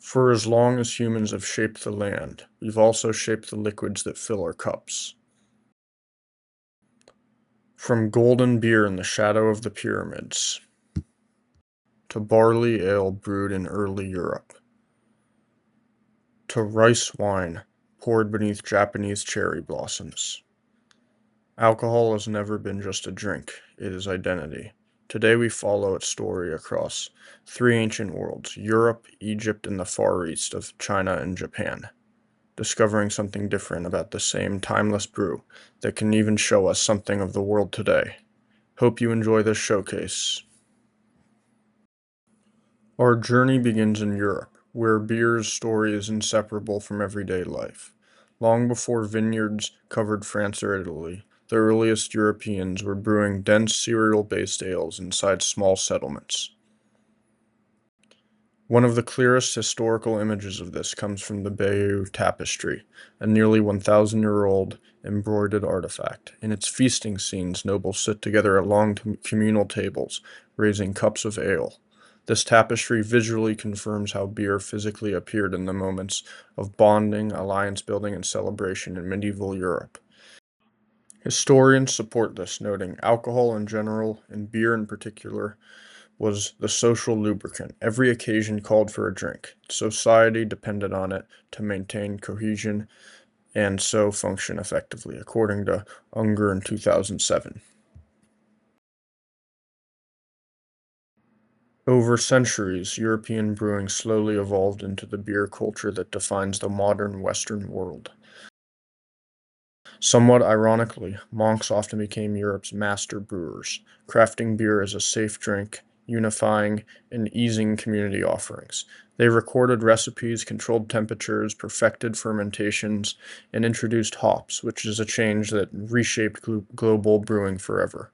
For as long as humans have shaped the land, we've also shaped the liquids that fill our cups. From golden beer in the shadow of the pyramids, to barley ale brewed in early Europe, to rice wine poured beneath Japanese cherry blossoms. Alcohol has never been just a drink, it is identity. Today we follow its story across three ancient worlds, Europe, Egypt, and the Far East of China and Japan, discovering something different about the same timeless brew that can even show us something of the world today. Hope you enjoy this showcase. Our journey begins in Europe, where beer's story is inseparable from everyday life. Long before vineyards covered France or Italy, the earliest Europeans were brewing dense cereal-based ales inside small settlements. One of the clearest historical images of this comes from the Bayeux Tapestry, a nearly 1,000-year-old embroidered artifact. In its feasting scenes, nobles sit together at long communal tables, raising cups of ale. This tapestry visually confirms how beer physically appeared in the moments of bonding, alliance building, and celebration in medieval Europe. Historians support this, noting alcohol in general, and beer in particular, was the social lubricant. Every occasion called for a drink. Society depended on it to maintain cohesion and so function effectively, according to Unger in 2007. Over centuries, European brewing slowly evolved into the beer culture that defines the modern Western world. Somewhat ironically, monks often became Europe's master brewers, crafting beer as a safe drink, unifying and easing community offerings. They recorded recipes, controlled temperatures, perfected fermentations, and introduced hops, which is a change that reshaped global brewing forever.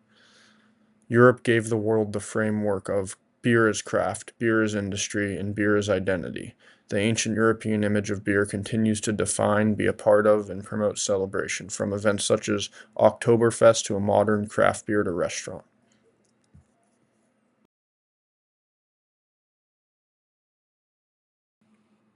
Europe gave the world the framework of beer as craft, beer as industry, and beer as identity. The ancient European image of beer continues to define, be a part of, and promote celebration, from events such as Oktoberfest to a modern craft beer to restaurant.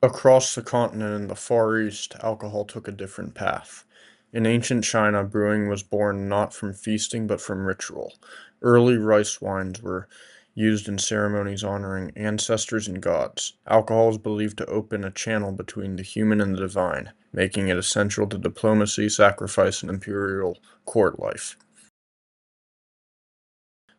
Across the continent in the Far East, alcohol took a different path. In ancient China, brewing was born not from feasting but from ritual. Early rice wines were used in ceremonies honoring ancestors and gods. Alcohol is believed to open a channel between the human and the divine, making it essential to diplomacy, sacrifice, and imperial court life.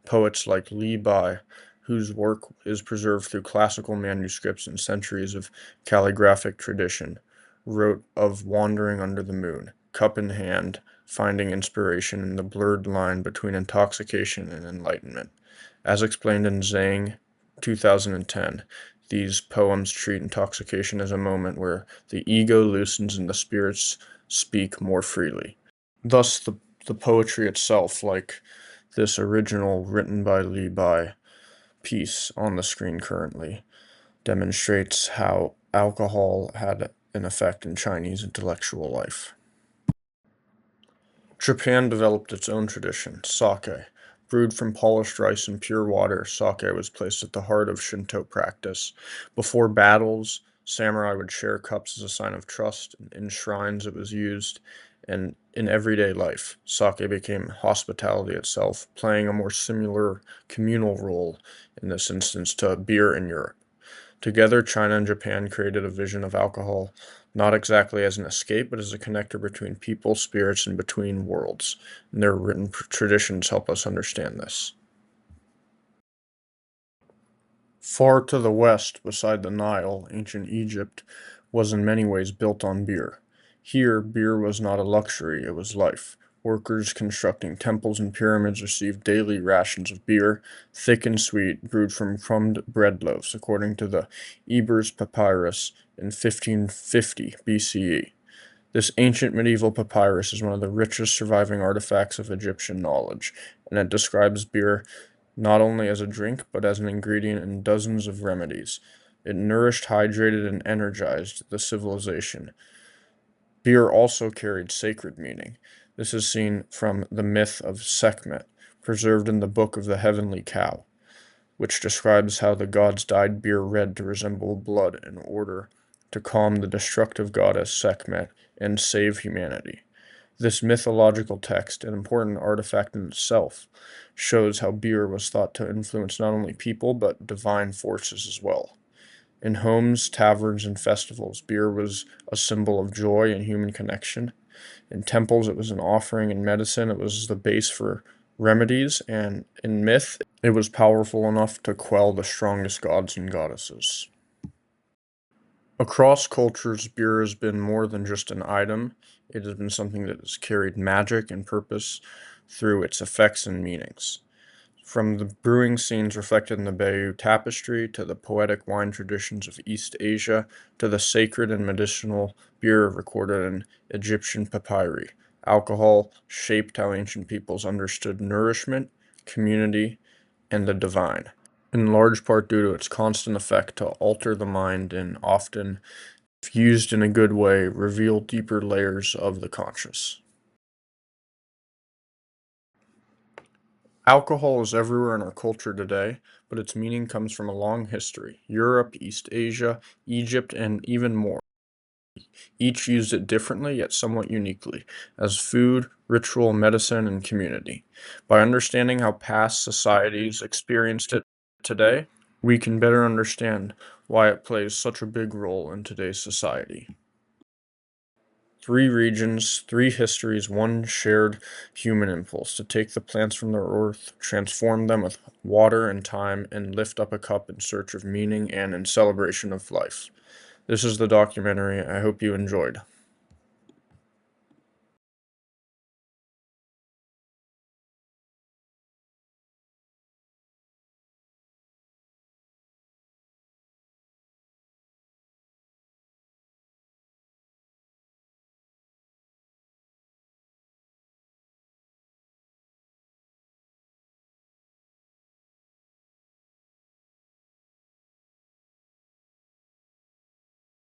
Poets like Li Bai, whose work is preserved through classical manuscripts and centuries of calligraphic tradition, wrote of wandering under the moon, cup in hand, finding inspiration in the blurred line between intoxication and enlightenment. As explained in Zhang, 2010, these poems treat intoxication as a moment where the ego loosens and the spirits speak more freely. Thus, the poetry itself, like this original written by Li Bai piece on the screen currently, demonstrates how alcohol had an effect in Chinese intellectual life. Japan developed its own tradition, sake. Brewed from polished rice and pure water, sake was placed at the heart of Shinto practice. Before battles, samurai would share cups as a sign of trust. In shrines, it was used, and in everyday life, sake became hospitality itself, playing a more similar communal role in this instance to beer in Europe. Together, China and Japan created a vision of alcohol not exactly as an escape, but as a connector between people, spirits, and between worlds. And their written traditions help us understand this. Far to the west, beside the Nile, ancient Egypt was in many ways built on beer. Here, beer was not a luxury, it was life. Workers constructing temples and pyramids received daily rations of beer, thick and sweet, brewed from crumbed bread loaves, according to the Ebers Papyrus in 1550 BCE. This ancient medieval papyrus is one of the richest surviving artifacts of Egyptian knowledge, and it describes beer not only as a drink, but as an ingredient in dozens of remedies. It nourished, hydrated, and energized the civilization. Beer also carried sacred meaning. This is seen from the myth of Sekhmet, preserved in the Book of the Heavenly Cow. which describes how the gods dyed beer red to resemble blood in order to calm the destructive goddess Sekhmet and save humanity. This mythological text, an important artifact in itself, shows how beer was thought to influence not only people but divine forces as well. In homes, taverns, and festivals, beer was a symbol of joy and human connection. In temples, it was an offering. In medicine, it was the base for remedies. And in myth, it was powerful enough to quell the strongest gods and goddesses. Across cultures, beer has been more than just an item. It has been something that has carried magic and purpose through its effects and meanings. From the brewing scenes reflected in the Bayeux Tapestry, to the poetic wine traditions of East Asia, to the sacred and medicinal beer recorded in Egyptian papyri, alcohol shaped how ancient peoples understood nourishment, community, and the divine, in large part due to its constant effect to alter the mind and often, if used in a good way, reveal deeper layers of the conscious. Alcohol is everywhere in our culture today, but its meaning comes from a long history. Europe, East Asia, Egypt, and even more. Each used it differently, yet somewhat uniquely, as food, ritual, medicine, and community. By understanding how past societies experienced it today, we can better understand why it plays such a big role in today's society. Three regions, three histories, one shared human impulse to take the plants from the earth, transform them with water and time, and lift up a cup in search of meaning and in celebration of life. This is the documentary. I hope you enjoyed.